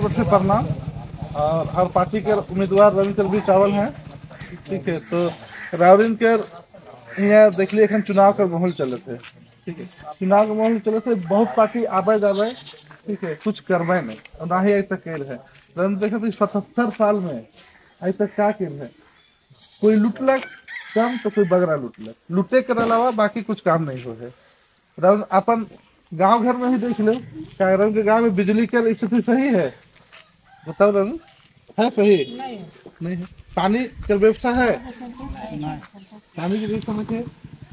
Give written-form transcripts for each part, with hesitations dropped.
तरफ से प्रणाम। और हर पार्टी के उम्मीदवार रविंद्र बी चावल हैं, ठीक है। तो रविंद्र के यहाँ देख लिए एखन चुनाव का माहौल चले थे, ठीक है। चुनाव का माहौल चले थे, बहुत पार्टी आबे जाबे, ठीक है, कुछ करबे नहीं और ना ही अभी तक कर है। रविंद्र देखे 77 साल में अभी तक क्या कर है, कोई लुटलक कम तो कोई बगरा लुटलक, लुटे के अलावा बाकी कुछ काम नहीं हो है। रविंद्र अपन गांव घर में ही देख लो, क्या रविंद्र के गांव में बिजली की स्थिति सही है? बताओ रविंद्र, है सही? नहीं है। पानी की व्यवस्था है? पानी की व्यवस्था नहीं है।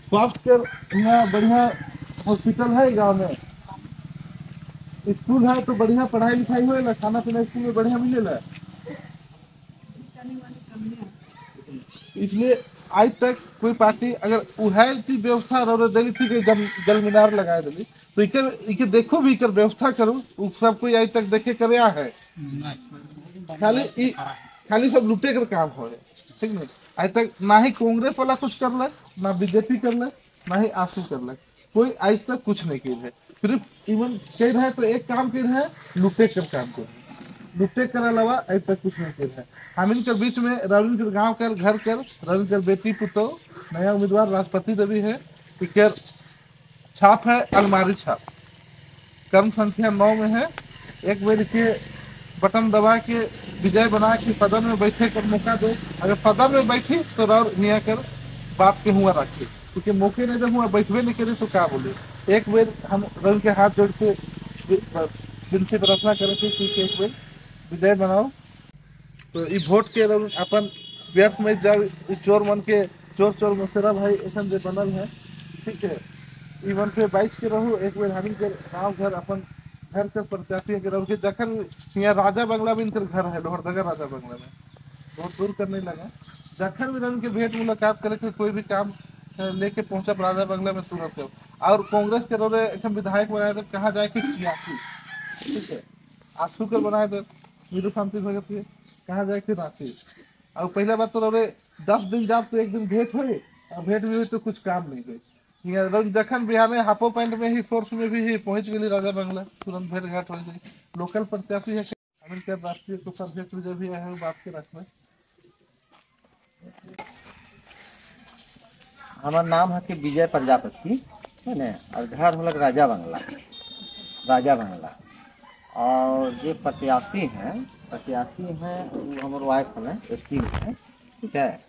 स्वास्थ्य के यहाँ बढ़िया हॉस्पिटल है गांव में, स्कूल है तो बढ़िया पढ़ाई लिखाई होएगा, खाना पीना स्कूल में बढ़िया मिलेगा। इसलिए आज तक कोई पार्टी अगर उहाल की व्यवस्था रह दिली, ठीक है, जल मीनार लगा दिली, तो इके देखो भी इकर व्यवस्था करो, सब कोई आज तक देखे कर है। खाली सब लुटे कर काम हो है, ठीक नहीं। आज तक ना ही कांग्रेस वाला कुछ कर ले, ना बीजेपी कर ले, ना ही आसू कर ले, कोई आज तक कुछ नहीं किया है। सिर्फ इवन कह रहे तो एक काम कर रहे हैं, लुटे कर काम कर, लुटे कर अलावा आज तक कुछ नहीं किया है। हम इनके बीच में रविंद्र गांव कर घर कर रविंद्र बेटी पुतो नया उम्मीदवार राष्ट्रपति देवी है, इकर छाप है अलमारी छाप, कर्म संख्या 9 में है। एक बार के बटन दबा के विजय बना के सदन में बैठे कर मौका दो, अगर सदन में बैठी तो रौर निया कर बाप के हुआ रखे, क्योंकि मौके नहीं जब हुआ बैठवे नहीं करे तो क्या बोले। एक बार हम रवि के हाथ जोड़ के विनती प्रार्थना करे थे कि एक बार विजय बनाओ, तो ये वोट के अपन व्यर्थ में जब चोर मन के चोर मसेरा भाई एखन जे बनल है, ठीक है, इवन से 22 के रहू। एक बार हम गाँव घर अपन घर के प्रत्याशी के रहो, जखन यहाँ राजा बंगला में इनकर घर है, लोहरदगा राजा बंगला में, बहुत दूर करने लगा। जखन भी रन के भेंट मुलाकात करे के कोई भी काम लेके पहुंचा राजा बंगला में तुरंत। और कांग्रेस के रोरे एकदम विधायक बनाए थे, कहा जाए कि सियासी, ठीक है, आंसू कर बनाए थे वीरू शांति भगत के, कहा जाए कि रांची। और पहला बात तो रोरे 10 दिन जाब तो एक दिन भेंट हुई, और भेंट भी हुई तो कुछ काम नहीं हुई। जखन बिहार में हाफो पैंट में ही फोर्स में भी ही पहुंच गई राजा बंगला, तुरंत भेंट घाट हो गई। लोकल प्रत्याशी है राष्ट्रीय को अध्यक्ष जो भी है बात के रखना। हमार नाम है कि विजय प्रजापति है ना, और घर हम लोग राजा बंगला। और जो प्रत्याशी हैं वो हमारे वाइफ है, एक टीम है, ठीक है।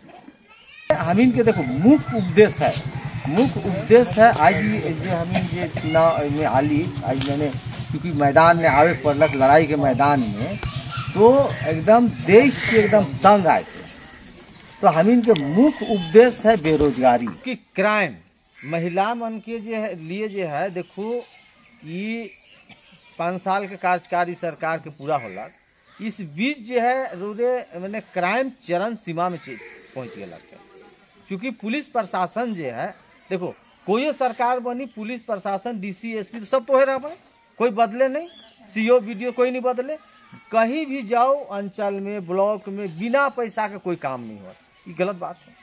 हम इनके देखो मुख्य उद्देश्य है आज जो हम ये चुनाव में आली आज मैंने, क्योंकि मैदान में आवे पड़लक लड़ाई के मैदान में, तो एकदम देख के एकदम तंग आए थे। तो हम इनके मुख्य उद्देश्य है बेरोजगारी की, क्राइम, महिला मन के लिए जो है देखो ये 5 साल के कार्यकारी सरकार के पूरा होला, इस बीच जो है रोरे मैंने क्राइम चरम सीमा में पहुँच गया। क्योंकि पुलिस प्रशासन जो है देखो, कोई सरकार बनी, पुलिस प्रशासन डीसी एसपी तो सब तो है रहा, कोई बदले नहीं, सीओ वीडियो कोई नहीं बदले। कहीं भी जाओ अंचल में ब्लॉक में बिना पैसा के कोई काम नहीं हो, ये गलत बात है।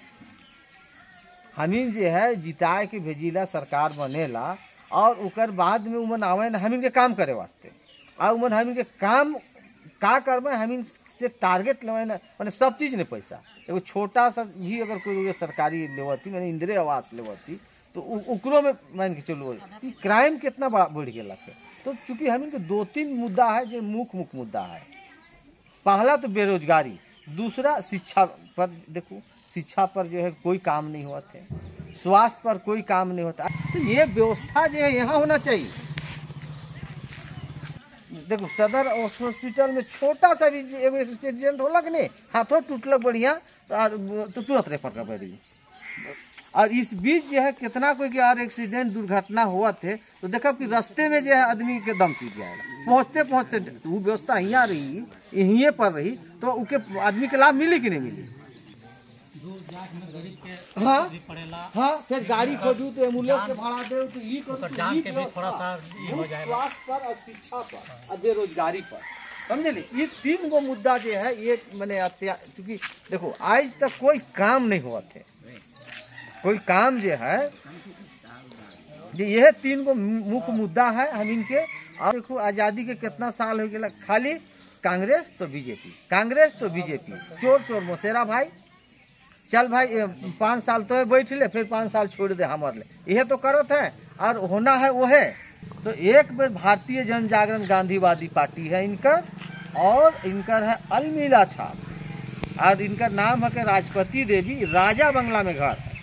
हमीन जो है जिताए के भेजिला सरकार बनेला, और उकर बाद में उमन आवे ना हमीन के काम करे वास्ते, और उमन हमीन के काम का करबे, हमीन से टारगेट लेवे ना, मैंने सब चीज ने पैसा। एगो छोटा सा भी अगर कोई सरकारी लेवती मैंने इंदिरा आवास लेवती, तो उकरो में मान के चलो क्राइम कितना बढ़ गया है। तो चूंकि हम इनके 2-3 मुद्दा है जो मुख्य मुद्दा है। पहला तो बेरोजगारी, दूसरा शिक्षा पर देखो, शिक्षा पर जो है कोई काम नहीं होते, स्वास्थ्य पर कोई काम नहीं होता। तो ये व्यवस्था जो है यहाँ होना चाहिए। देखो सदर हॉस्पिटल में छोटा सा भी एक्सीडेंट होला कि नहीं, हाथों टूटलक बढ़िया तो तुरंत रेफर कर पड़ी। और इस बीच जो है कितना कोई के और एक्सीडेंट दुर्घटना हुआ थे, तो देखा कि रास्ते में जो है आदमी के दम टूट जाएगा पहुँचते तो वो व्यवस्था यहाँ रही, यहीं पर रही, तो उनके आदमी के लाभ मिली कि नहीं मिली। हाँ, फिर गाड़ी खोजू तो एम्बुलेंस के भाड़ा दे, तो ये जान के भी थोड़ा सा हो जाएगा। स्वास्थ्य पर और शिक्षा पर और बेरोजगारी पर, समझे ली, ये 3 गो मुद्दा जो है ये मैंने चूंकि देखो आज तक कोई काम नहीं हुआ थे, कोई काम जो है यह 3 गो मुख्य मुद्दा है हम इनके। और देखो आजादी के कितना साल हो गया, खाली कांग्रेस तो बीजेपी, कांग्रेस तो बीजेपी, चोर चोर मोसेरा भाई। चल भाई 5 साल तो बैठ ले, फिर 5 साल छोड़ दे हमार ले, यह तो करत है और होना है वो है। तो एक बार भारतीय जन जागरण गांधीवादी पार्टी है इनकर, और इनकर है अलमीरा छाप, और इनका नाम है कि राजपति देवी, राजा बंगला में घर है।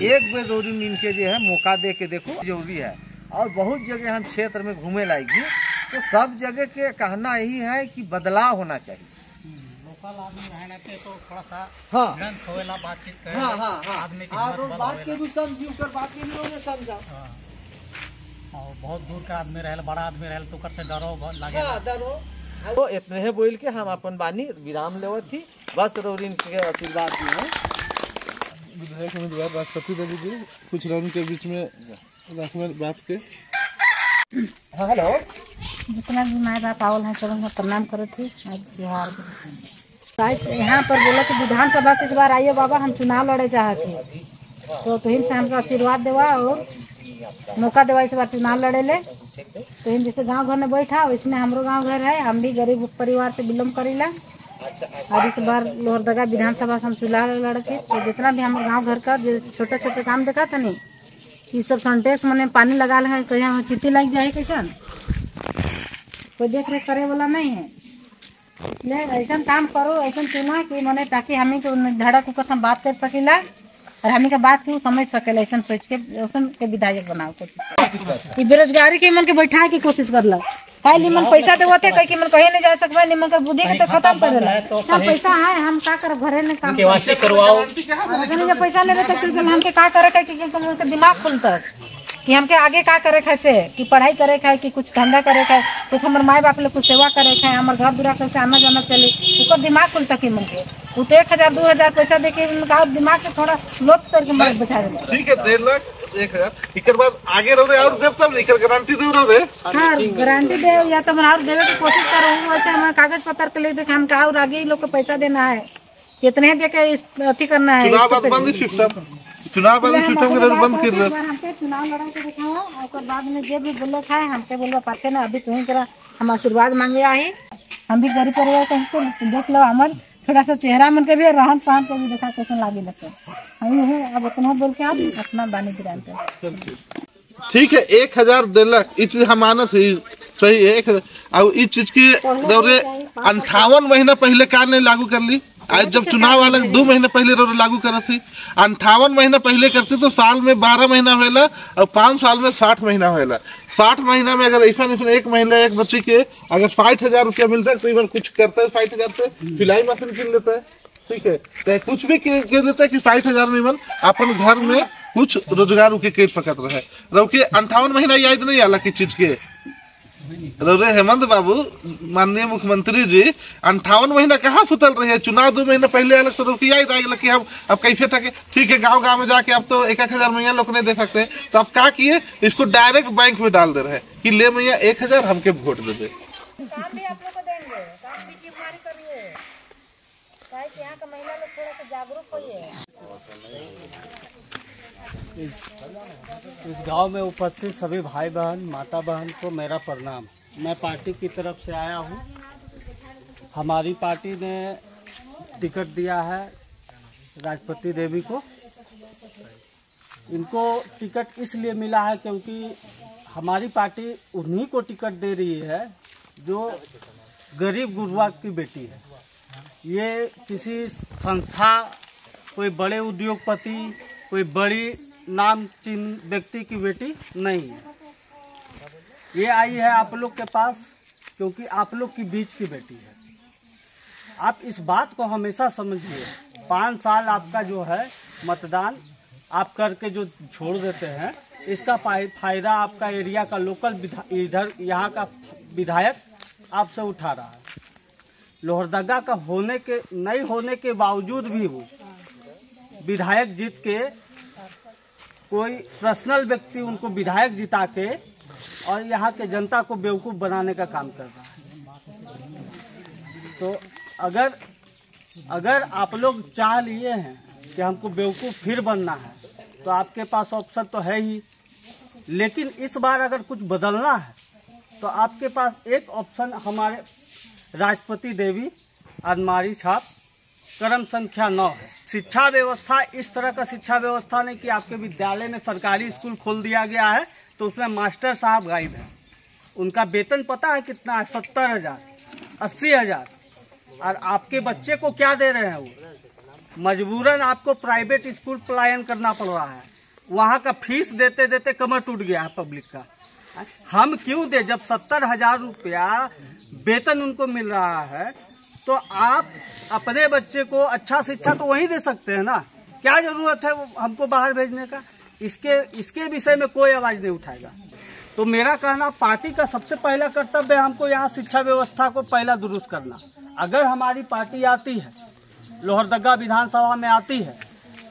एक बार जरूर इनके जो है मौका दे के देखो, जरूरी है। और बहुत जगह हम क्षेत्र में घूमे लाएगी, तो सब जगह के कहना यही है कि बदलाव होना चाहिए। लोकल आदमी रहने के तो थोड़ा सा हाँ होवेला बातचीत करे, आदमी की और मत बात के होवेला। भी समझी, ऊपर बात के भी लोग समझा। और बहुत दूर का आदमी रहे, बड़ा आदमी रहे तो कर से डरो लागे। डरो। तो इतने ही बोल के हम अपन बानी विराम लेवत थी, बस रोरिन के आशीर्वाद दी है। विधायक उम्मीदवार राष्ट्रपति देवी जी कुछ रन के बीच में रखने बात के। हाँ हेलो, जितना भी माए बाप आवल हैं सब हम प्रणाम करे थे। आज बिहार यहाँ पर बोला कि विधानसभा से इस बार आइए बाबा, हम चुनाव लड़े चाहते, तो तुहिन से हमको आशीर्वाद देवा और मौका देवा इस बार चुनाव लड़े ले। तुहिन जैसे गांव घर में बैठा वैसने हमरो गांव घर है, हम भी गरीब परिवार से बिलोंग करीला, और इस बार लोहरदगा विधानसभा से हम चुनाव लड़के। तो जितना भी हमारे गाँव घर का जो छोटे छोटे काम देखा था नहीं, ये सब सिंटेक्स मैंने पानी लगा है, कहीं हम चिट्ठी लग जाए कैसन, कोई देख रेख करे वाला नहीं है। इसलिए ऐसा काम करो, ऐसा चुना कि मैंने, ताकि हमें तो धड़क होकर हम बात कर सकेला और हमें का बात क्यों समझ सकेला, ऐसा सोच के ऐसा के विधायक बनाओ कोशिश। ये बेरोजगारी के मन के बैठाए की कोशिश करला, काहे निमन पैसा देवते कहीं कि मन कहीं नहीं जा सकबे, निमन कर बुद्धि के तो खत्म कर देला। अच्छा पैसा है, हम का करब, घरे में काम केवासी करवाओ, अगर जब पैसा लेवे तो फिर हमके का करे का कि दिमाग खुलता कि हमके आगे का करे कैसे, कि पढ़ाई करे का, कि कुछ धंधा करे का, कुछ हमारे माए बाप लोग कुछ सेवा करे का, हमारे घर दुरा कैसे आना जाना चले, ऊपर दिमाग खुलता कि मन के वो तो 1000-2000 पैसा दे के दिमाग के थोड़ा लोट करके मन बैठा देना। ठीक है, 1.5 लाख 1000 एक बाद आगे रहो रे और देव तब नहीं कर गारंटी दे रहो रे। हाँ गारंटी दे या तो और देवे की कोशिश करो, वैसे हमारे कागज पत्र के लिए हम कहा और आगे लोग को पैसा देना है, कितने दे के अति करना है। चुनाव बाद बंद सिस्टम, चुनाव बाद सिस्टम के बंद कर दे। हमके चुनाव लड़ा के दिखाओ, और बाद में जो भी बोले खाए हमके बोलबा पाछे ना, अभी तुम करा हम आशीर्वाद मांगे आई, हम भी गरीब परिवार के देख लो, हमार थोड़ा सा चेहरा मन के भी रहन सहन के भी देखा कैसे लागे लगता है। अब उतना बोल के आप अपना बानी गिरान कर ठीक है। 1000 देलक, इस चीज हम मानत सही है। 1000 और इस चीज के दौरे 58 महीना पहले कार नहीं लागू कर ली, आज जब चुनाव वाला 2 महीने पहले लागू कर थी। 58 महीना पहले करते तो साल में 12 महीना होला और 5 साल में 60 महीना होला। 60 महीना में अगर ऐसा एक महीना एक बच्चे के अगर 60,000 रुपया मिलता है तो इवन कुछ करता है 60,000 से सिलाई मशीन किन लेता है, ठीक है, तो कुछ भी कर लेता है कि 60,000 में इवन अपन घर में कुछ रोजगार के कर सकत रहे। रहो के 58 महीना याद नहीं आला की चीज के रे हेमंत बाबू माननीय मुख्यमंत्री जी 58 महीना कहाँ सुतल रहे हैं। चुनाव 2 महीने पहले अलग तो रुपया याद आएगा कि हम अब कैसे टके, ठीक है गांव गांव में जाके अब तो 1,000 मैया लोग नहीं दे सकते, तो अब क्या किए, इसको डायरेक्ट बैंक में डाल दे रहे हैं कि ले मैया 1,000 हमके वोट दे दे। काम भी आप लोग को देंगे, काम भी जिम्मेदारी करिए, ताकि यहाँ का महिला लोग थोड़ा सा जागरूक होइए। इस गांव में उपस्थित सभी भाई बहन माता बहन को मेरा प्रणाम। मैं पार्टी की तरफ से आया हूं। हमारी पार्टी ने टिकट दिया है राष्ट्रपति देवी को। इनको टिकट इसलिए मिला है क्योंकि हमारी पार्टी उन्हीं को टिकट दे रही है जो गरीब गुरबा की बेटी है। ये किसी संस्था, कोई बड़े उद्योगपति, कोई बड़ी नामचीन व्यक्ति की बेटी नहीं है। ये आई है आप लोग के पास क्योंकि आप लोग की बीच की बेटी है। आप इस बात को हमेशा समझिए, 5 साल आपका जो है मतदान आप करके जो छोड़ देते हैं, इसका फायदा आपका एरिया का लोकल इधर यहाँ का विधायक आपसे उठा रहा है। लोहरदगा का नहीं होने के बावजूद भी वो विधायक जीत के, कोई पर्सनल व्यक्ति उनको विधायक जिता के और यहाँ के जनता को बेवकूफ़ बनाने का काम कर रहा है। तो अगर आप लोग चाह लिए हैं कि हमको बेवकूफ़ फिर बनना है तो आपके पास ऑप्शन तो है ही, लेकिन इस बार अगर कुछ बदलना है तो तो आपके पास एक ऑप्शन हमारे राष्ट्रपति देवी अलमारी छाप क्रम संख्या 9 है। शिक्षा व्यवस्था इस तरह का शिक्षा व्यवस्था नहीं कि आपके विद्यालय में सरकारी स्कूल खोल दिया गया है तो उसमें मास्टर साहब गायब हैं। उनका वेतन पता है कितना है? 70,000, 80,000। और आपके बच्चे को क्या दे रहे हैं? वो मजबूरन आपको प्राइवेट स्कूल पलायन करना पड़ रहा है। वहाँ का फीस देते देते कमर टूट गया है पब्लिक का। हम क्यों दे? जब 70,000 रुपया वेतन उनको मिल रहा है तो आप अपने बच्चे को अच्छा शिक्षा तो वहीं दे सकते हैं ना। क्या जरूरत है हमको बाहर भेजने का? इसके विषय में कोई आवाज नहीं उठाएगा। तो मेरा कहना, पार्टी का सबसे पहला कर्तव्य है हमको यहाँ शिक्षा व्यवस्था को पहला दुरुस्त करना। अगर हमारी पार्टी आती है, लोहरदगा विधानसभा में आती है,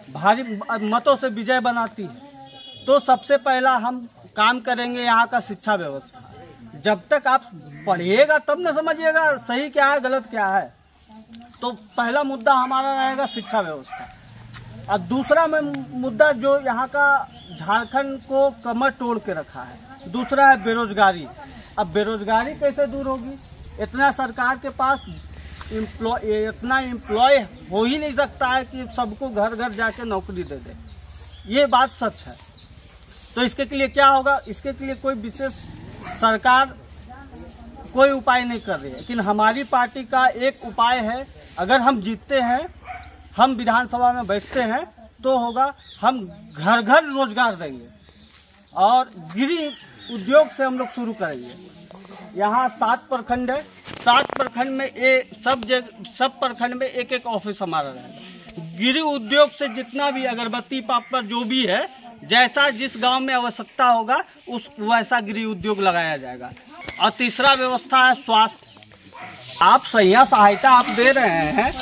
भारी मतों से विजय बनाती है, तो सबसे पहला हम काम करेंगे यहाँ का शिक्षा व्यवस्था। जब तक आप पढ़िएगा तब न समझिएगा सही क्या है गलत क्या है। तो पहला मुद्दा हमारा रहेगा शिक्षा व्यवस्था। और दूसरा मुद्दा जो यहाँ का झारखंड को कमर तोड़ के रखा है, दूसरा है बेरोजगारी। अब बेरोजगारी कैसे दूर होगी? इतना सरकार के पास इतना एम्प्लॉय हो ही नहीं सकता है कि सबको घर घर जाके नौकरी दे दे। ये बात सच है। तो इसके लिए क्या होगा? इसके लिए कोई विशेष सरकार कोई उपाय नहीं कर रही है, लेकिन हमारी पार्टी का एक उपाय है। अगर हम जीतते हैं, हम विधानसभा में बैठते हैं, तो होगा हम घर घर रोजगार देंगे और गृह उद्योग से हम लोग शुरू करेंगे। यहाँ 7 प्रखंड है, 7 प्रखंड में सब प्रखंड में एक एक ऑफिस हमारा रहेगा। गृह उद्योग से जितना भी अगरबत्ती पापड़ जो भी है, जैसा जिस गांव में आवश्यकता होगा उस वैसा गृह उद्योग लगाया जाएगा। और तीसरा व्यवस्था है स्वास्थ्य। आप सैया सहायता आप दे रहे हैं,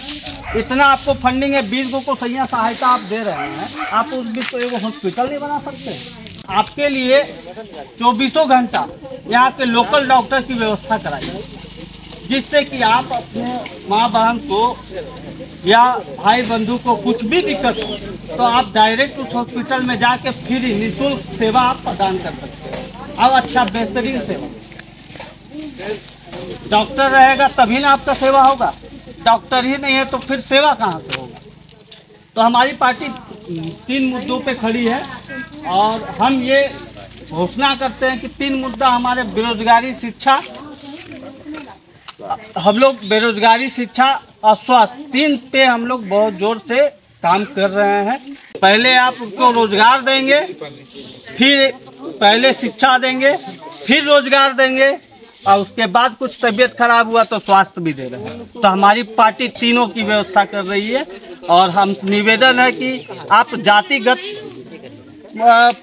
इतना आपको फंडिंग है, 20 को सैया सहायता आप दे रहे हैं, आप उस बीच तो एक हॉस्पिटल नहीं बना सकते? आपके लिए 24 घंटा यहाँ के लोकल डॉक्टर की व्यवस्था कराइए, जिससे कि आप अपने माँ बहन को या भाई बंधु को कुछ भी दिक्कत हो तो आप डायरेक्ट उस हॉस्पिटल में जाके फ्री निःशुल्क सेवा आप प्रदान कर सकते हैं। और अच्छा बेहतरीन सेवा। डॉक्टर रहेगा तभी ना आपका सेवा होगा। डॉक्टर ही नहीं है तो फिर सेवा कहाँ से होगा? तो हमारी पार्टी 3 मुद्दों पे खड़ी है और हम ये घोषणा करते हैं कि 3 मुद्दा हमारे बेरोजगारी, शिक्षा, हम लोग बेरोजगारी, शिक्षा और स्वास्थ्य, 3 पे हम लोग बहुत जोर से काम कर रहे हैं। पहले आप उनको रोजगार देंगे, फिर पहले शिक्षा देंगे, फिर रोजगार देंगे और उसके बाद कुछ तबीयत खराब हुआ तो स्वास्थ्य भी दे रहे हैं। तो हमारी पार्टी तीनों की व्यवस्था कर रही है। और हम निवेदन है कि आप जातिगत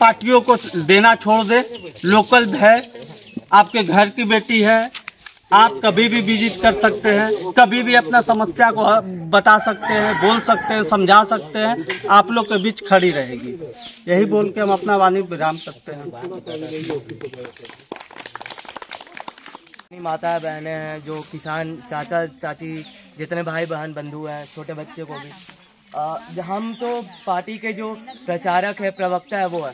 पार्टियों को देना छोड़ दे। लोकल है, आपके घर की बेटी है, आप कभी भी विजिट कर सकते हैं, कभी भी अपना समस्या को बता सकते हैं, बोल सकते हैं, समझा सकते हैं। आप लोग के बीच खड़ी रहेगी। यही बोल के हम अपना वाणी विराम करते हैं। माता बहनें हैं, जो किसान चाचा चाची, जितने भाई बहन बंधु हैं, छोटे बच्चे को भी, हम तो पार्टी के जो प्रचारक है, प्रवक्ता है, वो है।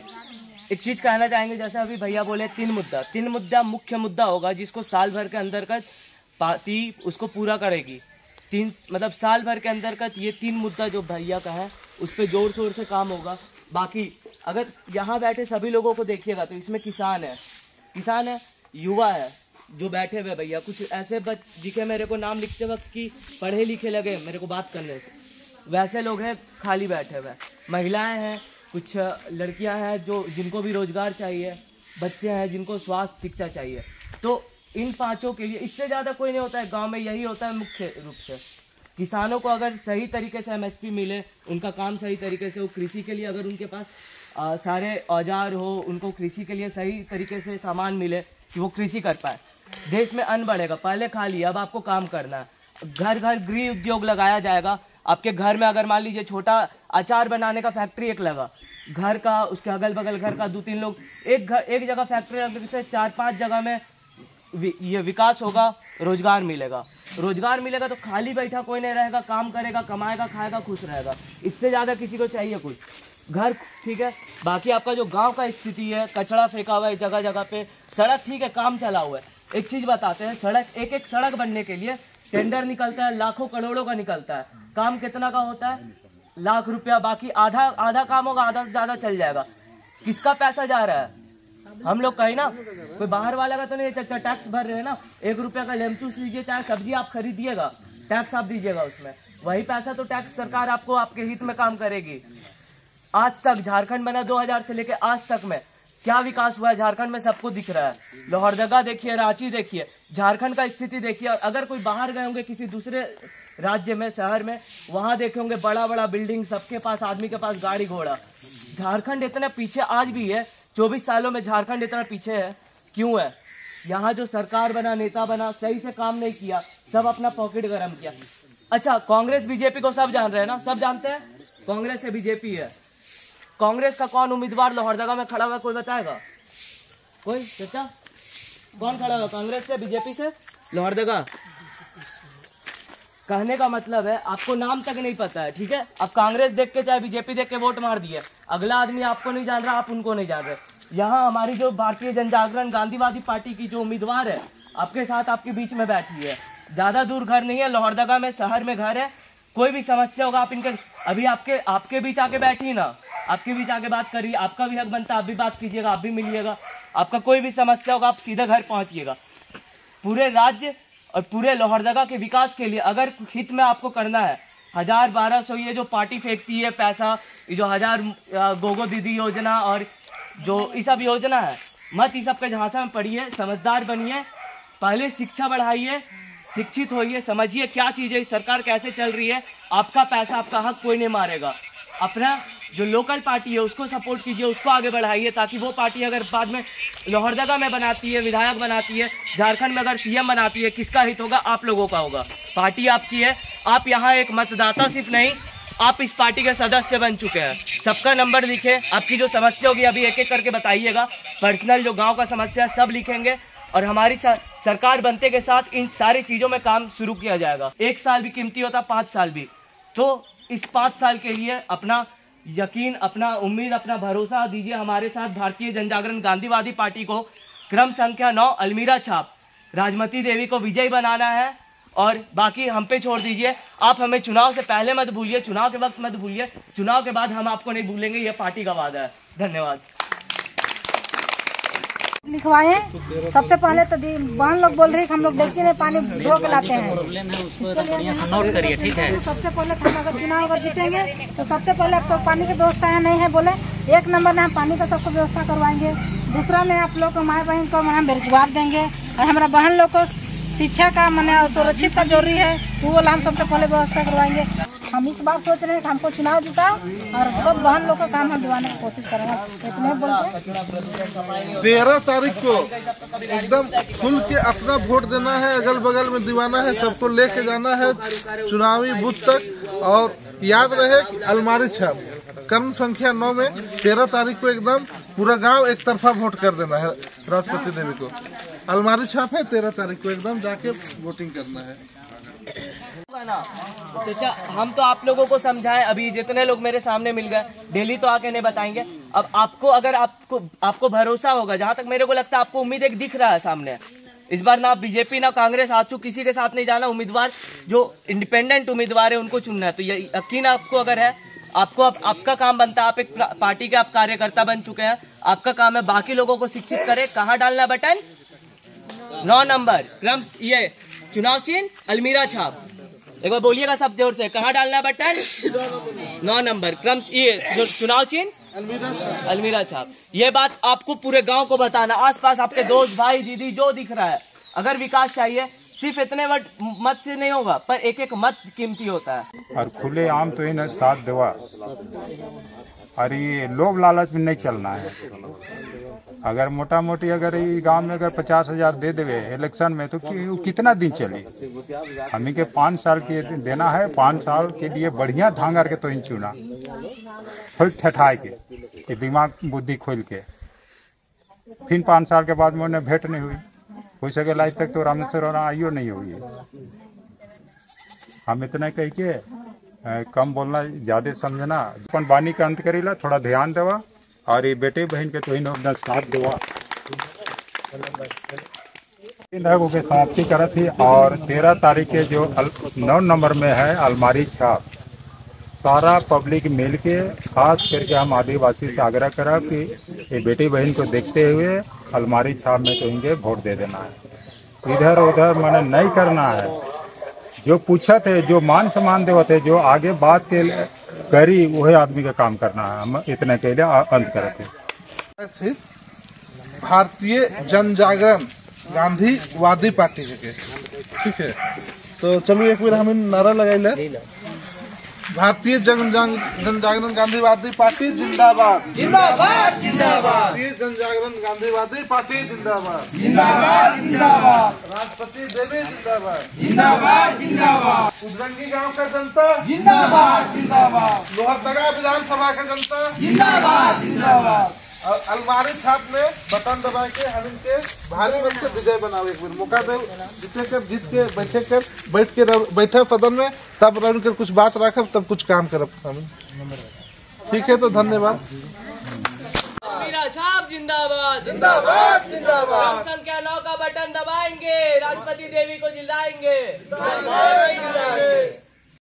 एक चीज कहना चाहेंगे, जैसे अभी भैया बोले 3 मुद्दा मुख्य मुद्दा होगा जिसको साल भर के अंतर्गत पार्टी उसको पूरा करेगी। 3 मतलब साल भर के अंतर्गत ये 3 मुद्दा जो भैया का है उस पर जोर शोर से काम होगा। बाकी अगर यहाँ बैठे सभी लोगों को देखिएगा तो इसमें किसान है, युवा है जो बैठे हुए भैया, कुछ ऐसे दिखे मेरे को नाम लिखते वक्त कि पढ़े लिखे लगे मेरे को बात करने से, वैसे लोग हैं खाली बैठे हुए। महिलाएं हैं, कुछ लड़कियां हैं जिनको भी रोजगार चाहिए, बच्चे हैं जिनको स्वास्थ्य शिक्षा चाहिए। तो इन 5 के लिए इससे ज्यादा कोई नहीं होता है गांव में, यही होता है मुख्य रूप से। किसानों को अगर सही तरीके से MSP मिले, उनका काम सही तरीके से हो, कृषि के लिए अगर उनके पास सारे औजार हो, उनको कृषि के लिए सही तरीके से सामान मिले कि वो कृषि कर पाए, देश में अन्न बढ़ेगा। पहले खा लिया, अब आपको काम करना है। घर घर गृह उद्योग लगाया जाएगा। आपके घर में अगर मान लीजिए छोटा अचार बनाने का फैक्ट्री एक लगा, घर का उसके अगल बगल घर का 2-3 लोग एक जगह फैक्ट्री लगने से 4-5 जगह में ये विकास होगा, रोजगार मिलेगा तो खाली बैठा कोई नहीं रहेगा, काम करेगा, कमाएगा, खाएगा, खुश रहेगा। इससे ज्यादा किसी को चाहिए कुछ? घर ठीक है, बाकी आपका जो गांव का स्थिति है, कचरा फेंका हुआ है जगह जगह पे, सड़क ठीक है काम चला हुआ है, एक चीज बताते हैं, सड़क एक सड़क बनने के लिए टेंडर निकलता है, लाखों करोड़ों का निकलता है। काम कितना का होता है? लाख रुपया। बाकी आधा काम होगा, आधा से ज्यादा चल जाएगा। किसका पैसा जा रहा है? हम लोग कहीं ना, कोई बाहर वाला का तो नहीं। चाचा टैक्स भर रहे हैं ना, 1 रुपया का लेमचूस लीजिए, चाहे सब्जी आप खरीदिएगा, टैक्स आप दीजिएगा उसमें, वही पैसा तो टैक्स सरकार आपको आपके हित में काम करेगी। आज तक झारखंड बना 2000 से लेके आज तक में क्या विकास हुआ है झारखंड में सबको दिख रहा है। लोहरदगा देखिए, रांची देखिए, झारखंड का स्थिति देखिए। अगर कोई बाहर गए होंगे किसी दूसरे राज्य में, शहर में, वहां देखे होंगे बड़ा बड़ा बिल्डिंग, सबके पास, आदमी के पास गाड़ी घोड़ा। झारखंड इतना पीछे आज भी है, 24 सालों में झारखंड इतना पीछे है, क्यों है? यहाँ जो सरकार बना, नेता बना, सही से काम नहीं किया, सब अपना पॉकेट गरम किया। अच्छा, कांग्रेस बीजेपी को सब जान रहे हैं ना, सब जानते हैं कांग्रेस से बीजेपी है। कांग्रेस का कौन उम्मीदवार लोहरदगा में खड़ा हुआ, कोई बताएगा? कोई चाचा, कौन खड़ा हुआ कांग्रेस से, बीजेपी से लोहरदगा? कहने का मतलब है आपको नाम तक नहीं पता है, ठीक है? अब कांग्रेस देख के चाहे बीजेपी देख के वोट मार दिए, अगला आदमी आपको नहीं जान रहा, आप उनको नहीं जान रहे। यहाँ हमारी जो भारतीय जनजागरण गांधीवादी पार्टी की जो उम्मीदवार है, आपके साथ आपके बीच में बैठी है। ज्यादा दूर घर नहीं है, लोहरदगा में शहर में घर है। कोई भी समस्या होगा आप इनके, अभी आपके बीच आके बैठी ना, आपके बीच आके बात करिए, आपका भी हक बनता है, आप भी बात कीजिएगा, आप भी मिलिएगा। आपका कोई भी समस्या होगा आप सीधे घर पहुंचिएगा। पूरे राज्य और पूरे लोहरदगा के विकास के लिए अगर हित में आपको करना है, 1000-1200 ये जो पार्टी फेंकती है पैसा, ये जो 1000 गोगो दीदी योजना और जो ये सब योजना है, मत इस सब के झांसा में पड़िए, समझदार बनिए, पहले शिक्षा बढ़ाइए, शिक्षित होइए, समझिए क्या चीज है, सरकार कैसे चल रही है। आपका पैसा, आपका हक कोई नहीं मारेगा। अपना जो लोकल पार्टी है उसको सपोर्ट कीजिए, उसको आगे बढ़ाइए, ताकि वो पार्टी अगर बाद में लोहरदगा में बनाती है, विधायक बनाती है, झारखंड में अगर सीएम बनाती है, किसका हित होगा? आप लोगों का होगा। पार्टी आपकी है, आप यहाँ एक मतदाता सिर्फ नहीं, आप इस पार्टी के सदस्य बन चुके हैं। सबका नंबर लिखे, आपकी जो समस्या होगी अभी एक एक करके बताइएगा, पर्सनल जो गाँव का समस्या सब लिखेंगे, और हमारी सरकार बनते के साथ इन सारी चीजों में काम शुरू किया जाएगा। 1 साल भी कीमती होता, 5 साल भी। तो इस 5 साल के लिए अपना यकीन, अपना उम्मीद, अपना भरोसा दीजिए हमारे साथ। भारतीय जनजागरण गांधीवादी पार्टी को क्रम संख्या 9 अलमीरा छाप राजमती देवी को विजयी बनाना है, और बाकी हम पे छोड़ दीजिए। आप हमें चुनाव से पहले मत भूलिए, चुनाव के वक्त मत भूलिए, चुनाव के बाद हम आपको नहीं भूलेंगे, ये पार्टी का वादा है। धन्यवाद। लिखवाए सबसे पहले तो बहन लोग बोल रही है कि हम लोग डेक्ची में पानी ढो के लाते हैं। प्रॉब्लम है उसको बढ़िया से नोट करिए, ठीक है? सबसे पहले हम अगर चुनाव अगर जीतेंगे तो सबसे पहले आप तो पानी की व्यवस्था है नहीं है, बोले 1 नंबर में हम पानी का सबको व्यवस्था करवाएंगे। दूसरा में आप लोग को माँ बहन को हम बेरोजगार देंगे, और हमारा बहन लोग को शिक्षा का माने सुरक्षित का जरूरी है, वो हम सबसे पहले व्यवस्था करवाएंगे। हम इस बार सोच रहे हैं कि हमको चुनाव जीता और सब बहन लोग का काम हम दिवाने की कोशिश करेंगे। इतने बोलते 13 तारीख को एकदम खुल के अपना वोट देना है, अगल बगल में दीवाना है, सबको लेके जाना है चुनावी बूथ तक। और याद रहे कि अलमारी छाप क्रम संख्या 9 में 13 तारीख को एकदम पूरा गांव एक तरफा वोट कर देना है राजपति देवी को। अलमारी छाप है 13 तारीख को, एकदम जाके वोटिंग करना है। चाचा, हम तो आप लोगों को समझाएं, अभी जितने लोग मेरे सामने मिल गए, डेली तो आके नहीं बताएंगे। अब आपको अगर आपको भरोसा होगा, जहां तक मेरे को लगता है आपको उम्मीद एक दिख रहा है सामने, इस बार ना बीजेपी ना कांग्रेस, आजू किसी के साथ नहीं जाना। उम्मीदवार जो इंडिपेंडेंट उम्मीदवार है उनको चुनना है। तो ये यकीन आपको अगर है, आपका काम बनता है, आप एक पार्टी के आप कार्यकर्ता बन चुके हैं, आपका काम है बाकी लोगों को शिक्षित करें। कहाँ डालना बटन? 9 नंबर क्रम, ये चुनाव चिन्ह अलमीरा छाप। एक बार बोलिएगा सब जोर से, कहाँ डालना बटन? 9 नंबर क्रम, ये जो चुनाव चिन्ह अलमीरा छाप। ये बात आपको पूरे गांव को बताना, आसपास आपके दोस्त भाई दीदी जो दिख रहा है। अगर विकास चाहिए सिर्फ इतने मत से नहीं होगा, पर एक एक मत कीमती होता है। और खुले आम तो इन साथ देवा, और ये लोभ लालच में नहीं चलना है। अगर मोटा मोटी अगर ये गांव में अगर 50,000 दे देवे इलेक्शन में तो कितना दिन चली? हमें के 5 साल के देना है, 5 साल के लिए बढ़िया धांगर के तो इन चुना, थोड़ी ठठाए के दिमाग बुद्धि खोल के। फिर 5 साल के बाद में उन्हें भेंट नहीं हुई, हो सके लाइफ तक तो रामेश्वर आइयो नहीं हुई। हम इतना कह के कम बोलना, ज्यादा समझना, अपन बानी का अंत करेला, थोड़ा ध्यान देवा, और ये बेटे बहन के तो इन अपना साथ देवा। को के समाप्ति करा थी और 13 तारीख के जो 9 नंबर में है अलमारी छाप, सारा पब्लिक मिल के खास करके हम आदिवासी से आग्रह करा कि ये बेटी बहन को देखते हुए अलमारी छाप में तो इनके वोट दे देना है। इधर उधर मैंने नहीं करना है। जो पूछा थे, जो मान सम्मान देवा थे, जो आगे बात के करी वही आदमी का काम करना है। हम इतने के लिए अंत करते। भारतीय जन जागरण गांधीवादी पार्टी के, ठीक है। तो चलो एक बार हम नारा लगाइले, भारतीय जन जागरण गांधीवादी पार्टी जिंदाबाद, जिंदाबाद, जिंदाबाद। भारतीय जन जागरण गांधीवादी पार्टी जिंदाबाद, जिंदाबाद, जिंदाबाद। राष्ट्रपति देवी जिंदाबाद, जिंदाबाद, जिंदाबाद। उदरंगी गांव का जनता जिंदाबाद, जिंदाबाद। लोहरदगा विधानसभा का जनता जिंदाबाद, जिंदाबाद। और अलमारी छाप में बटन दबा के हम इनके भारी मत से विजय बनावे। एक बार मौका दे, जीत के बैठे सदन में, तब रह कर कुछ बात रखब, तब कुछ काम करब हम। ठीक है, तो धन्यवाद। मेरा छाप जिंदाबाद, जिंदाबाद, जिंदाबाद। संख्या 9 का बटन दबाएंगे, राष्ट्रपति देवी को जिलाएंगे।